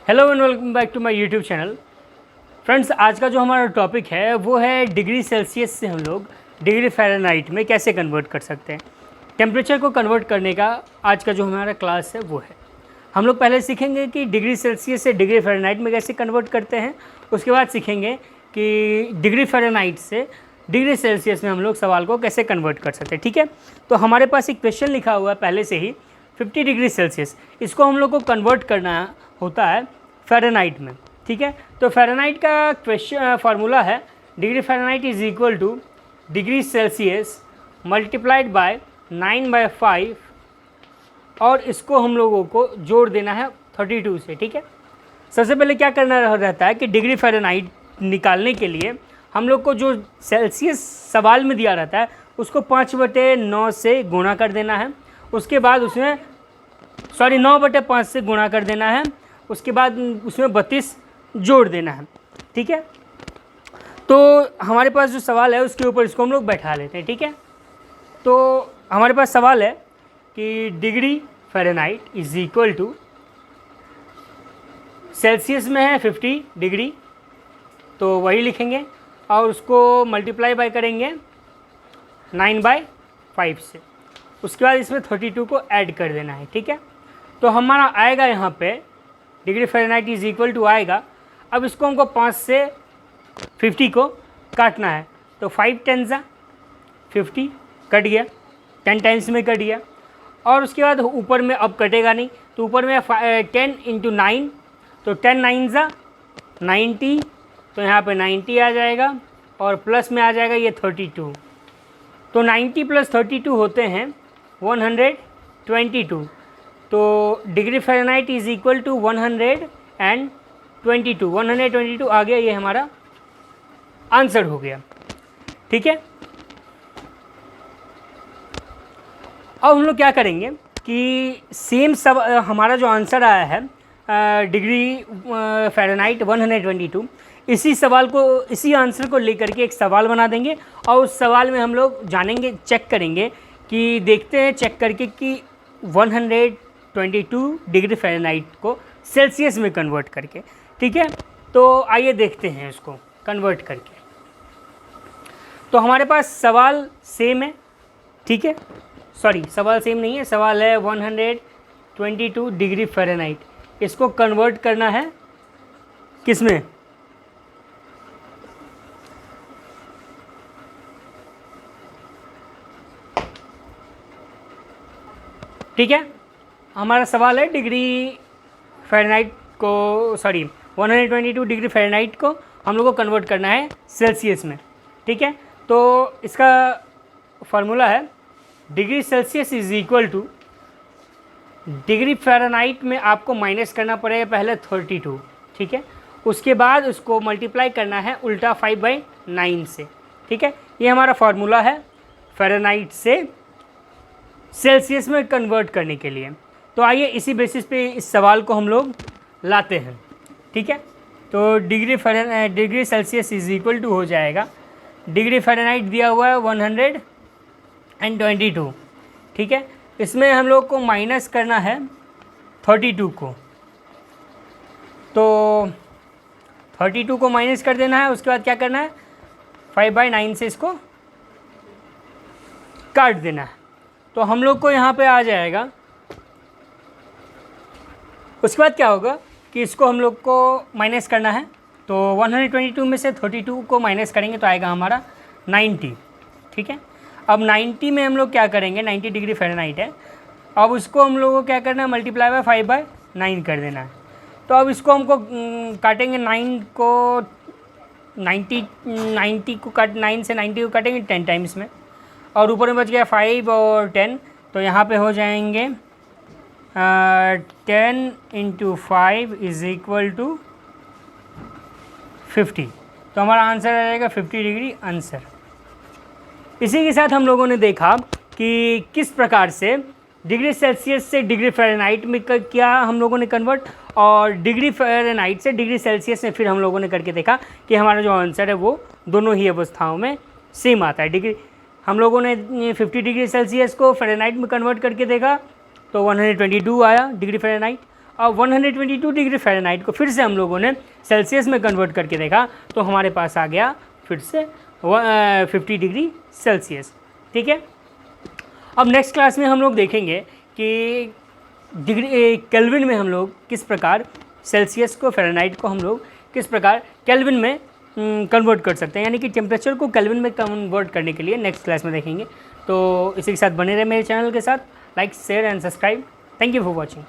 Hello and welcome back to my YouTube channel. Friends, आज का जो हमारा टॉपिक है वो है डिग्री सेल्सियस से हम लोग डिग्री फ़ारेनहाइट में कैसे कन्वर्ट कर सकते हैं। टेम्परेचर को कन्वर्ट करने का आज का जो हमारा क्लास है वो है। हम लोग पहले सीखेंगे कि डिग्री सेल्सियस से डिग्री फ़ारेनहाइट में कैसे कन्वर्ट करते हैं। उसके बाद सीखेंगे कि डिग्री फ़ारेनहाइट से डिग्री सेल्सियस में हम लोग सवाल को कैसे कन्वर्ट कर सकते हैं। ठीक है, तो हमारे पास एक क्वेश्चन लिखा हुआ है पहले से ही 50 डिग्री सेल्सियस। इसको हम लोग को कन्वर्ट करना होता है फ़ारेनहाइट में। ठीक है, तो फ़ारेनहाइट का क्वेश्चन फार्मूला है degree Fahrenheit is equal two degree Celsius multiplied by 9/5 और इसको हम लोगों को जोड़ देना है 32 से। ठीक है, सबसे पहले क्या करना रहता है कि डिग्री फ़ारेनहाइट निकालने के लिए हम लोग को जो सेल्सियस सवाल में दिया रहता है उसको 5/9 से गुणा कर देना है। उसके बाद उसमें 9/5 से गुणा कर देना है। उसके बाद उसमें 32 जोड़ देना है। ठीक है, तो हमारे पास जो सवाल है उसके ऊपर इसको हम लोग बैठा लेते हैं। ठीक है, तो हमारे पास सवाल है कि degree Fahrenheit is equal to Celsius में है 50 डिग्री, तो वही लिखेंगे और उसको मल्टीप्लाई बाय करेंगे 9/5 से। उसके बाद इसमें 32 को ऐड कर देना है। ठीक है, तो हमारा आएगा यहाँ पे degree Fahrenheit is equal to आएगा। अब इसको हमको 5 से 50 को काटना है, तो 5 10 50 कट गया, 10 टाइम्स में कट गया। और उसके बाद ऊपर में अब कटेगा नहीं, तो ऊपर में 10 × 9, तो 10 9 90, तो यहाँ पे 90 आ जाएगा और प्लस में आ जाएगा ये 32। तो 90 + 32 होते हैं 122। तो degree Fahrenheit is equal to 122 आ गया, ये हमारा आंसर हो गया। ठीक है, अब हम लोग क्या करेंगे कि सेम सब हमारा जो आंसर आया है डिग्री फ़ारेनहाइट 122, इसी आंसर को लेकर के एक सवाल बना देंगे और उस सवाल में हम लोग जानेंगे, चेक करेंगे कि देखते हैं चेक करके कि 122 डिग्री फ़ारेनहाइट को सेल्सियस में कन्वर्ट करके। ठीक है, तो आइए देखते हैं इसको कन्वर्ट करके। तो हमारे पास सवाल सेम है। ठीक है, सॉरी सवाल सेम नहीं है, सवाल है 122 डिग्री फ़ारेनहाइट। इसको कन्वर्ट करना है किस में, ठीक है, हमारा सवाल है डिग्री फ़ारेनहाइट को 122 डिग्री फ़ारेनहाइट को हम लोग को कन्वर्ट करना है सेल्सियस में। ठीक है, तो इसका फार्मूला है degree Celsius is equal two degree Fahrenheit में आपको माइनस करना पड़ेगा पहले 32। ठीक है, उसके बाद उसको मल्टीप्लाई करना है उल्टा 5/9 से। ठीक है, ये हमारा फार्मूला है फ़ारेनहाइट से सेल्सियस में कन्वर्ट करने के लिए। तो आइए इसी बेसिस पे इस सवाल को हम लोग लाते हैं। ठीक है, तो degree Celsius is equal to हो जाएगा, डिग्री फ़ारेनहाइट दिया हुआ है 122। ठीक है, इसमें हम लोग को माइनस करना है 32 को, तो 32 को माइनस कर देना है। उसके बाद क्या करना है 5/9 से इसको काट देना है, तो हम लोग को यहाँ पे आ जाएगा। उसके बाद क्या होगा कि इसको हम लोग को माइनस करना है, तो 122 में से 32 को माइनस करेंगे तो आएगा हमारा 90। ठीक है, अब 90 में हम लोग क्या करेंगे, 90 डिग्री फ़ारेनहाइट है, अब उसको हम लोगों को क्या करना है मल्टीप्लाई बाय 5/9 कर देना है। तो अब इसको हमको काटेंगे 9 को 90 को काट 9 से 90 को काटेंगे 10 टाइम्स में, और ऊपर में बच गया 5 और 10, तो यहाँ पे हो जाएंगे 10 × 5 इज़ इक्वल टू 50। तो हमारा आंसर आ जाएगा 50 डिग्री आंसर। इसी के साथ हम लोगों ने देखा कि किस प्रकार से डिग्री सेल्सियस से डिग्री फ़ारेनहाइट में क्या हम लोगों ने कन्वर्ट, और डिग्री फ़ारेनहाइट से डिग्री सेल्सियस में फिर हम लोगों ने करके देखा कि हमारा जो आंसर है वो दोनों ही अवस्थाओं में सेम आता है। डिग्री हम लोगों ने 50 डिग्री सेल्सियस को फ़ारेनहाइट में कन्वर्ट करके देखा तो 122 आया डिग्री फ़ारेनहाइट, और 122 डिग्री फ़ारेनहाइट को फिर से हम लोगों ने सेल्सियस में कन्वर्ट करके देखा तो हमारे पास आ गया फिर से 50 डिग्री सेल्सियस। ठीक है, अब नेक्स्ट क्लास में हम लोग देखेंगे कि डिग्री केल्विन में हम लोग किस प्रकार सेल्सियस को फ़ारेनहाइट को हम लोग किस प्रकार केल्विन में कन्वर्ट कर सकते हैं, यानी कि टेम्परेचर को केल्विन में कन्वर्ट करने के लिए नेक्स्ट क्लास में देखेंगे। तो इसी के साथ बने रहे मेरे चैनल के साथ, like share and subscribe. Thank you for watching.